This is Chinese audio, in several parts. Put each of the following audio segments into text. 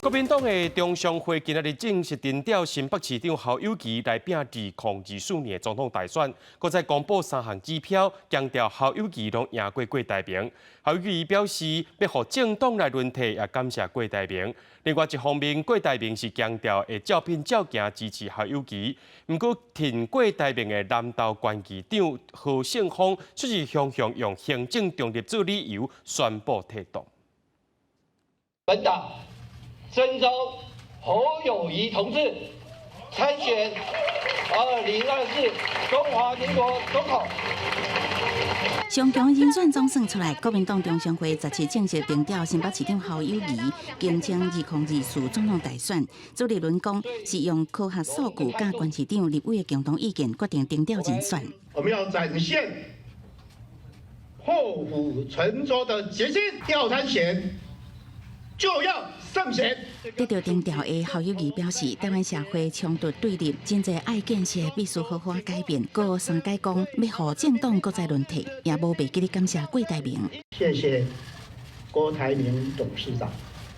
国民党的中常会今日正式征调新北市长侯友宜来拼2024年的总统大选，搁再公布3项指标，强调侯友宜拢赢过郭台铭。侯友宜表示要互政党来轮替，也感谢郭台铭。另外一方面，郭台铭是强调会照拼照行支持侯友宜，不过挺郭台铭的南投县议长何胜峰却是雄雄用行政中立做理由宣布退党。本党征召侯友宜同志参选2024中华民国总统。上强人选总算出来，国民党中常会17正式征调新北市长侯友宜，竞争2024总统大选。朱立伦讲是用科学数据甲县市长、立委的共同意见决定征调人选。我们要展现破釜沉舟的决心，要参选就要胜选。得到征调的侯友宜表示，台湾社会冲突对立，真侪爱建设必须好好改变。搁三解讲要互政党搁再轮替，也无忘记感谢郭台铭。谢谢郭台铭董事长，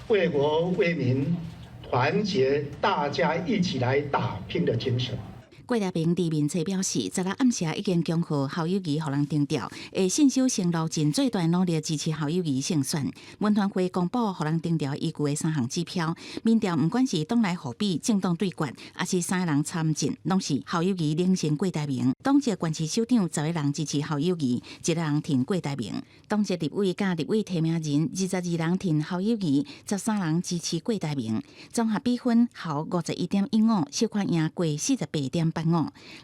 为国为民，团结大家一起来打拼的精神。郭台铭伫面册表示，16暗时已经恭贺侯友宜，互人征调，会信守承诺，尽最大努力支持侯友宜胜选。文团会公布互人征调依据的3项指标，民调不管是党内互比、政党对决，还是3个人参战，拢是侯友宜领先郭台铭。党籍县市首长10个人支持侯友宜，1个人挺郭台铭。党籍立委甲立委提名人22人挺侯友宜，13人支持郭台铭。综合比分侯51.15，小可赢过48.85。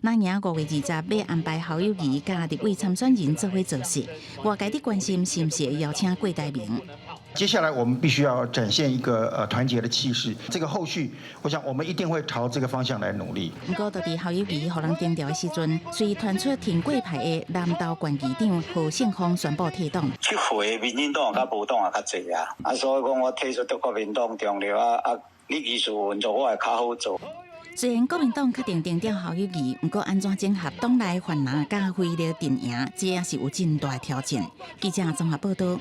那赢5月20要安排侯友宜甲立委参选人做伙做事，外界的关心是不是会邀请郭台铭？接下来我们必须要展现一个团结的气势，这个后续，我想我们一定会朝这个方向来努力。不过，就伫侯友宜互人征调的时阵，随传出挺郭派的南投县议长何胜峰宣布退党。去回民进党甲无党也较济啊，所以讲我退出到国民党中了你技术运作我会较好做。虽然国民党确定征调侯友宜，不过安怎整合党内泛蓝甲灰的阵营，这也是有真大的挑战。记者综合报道。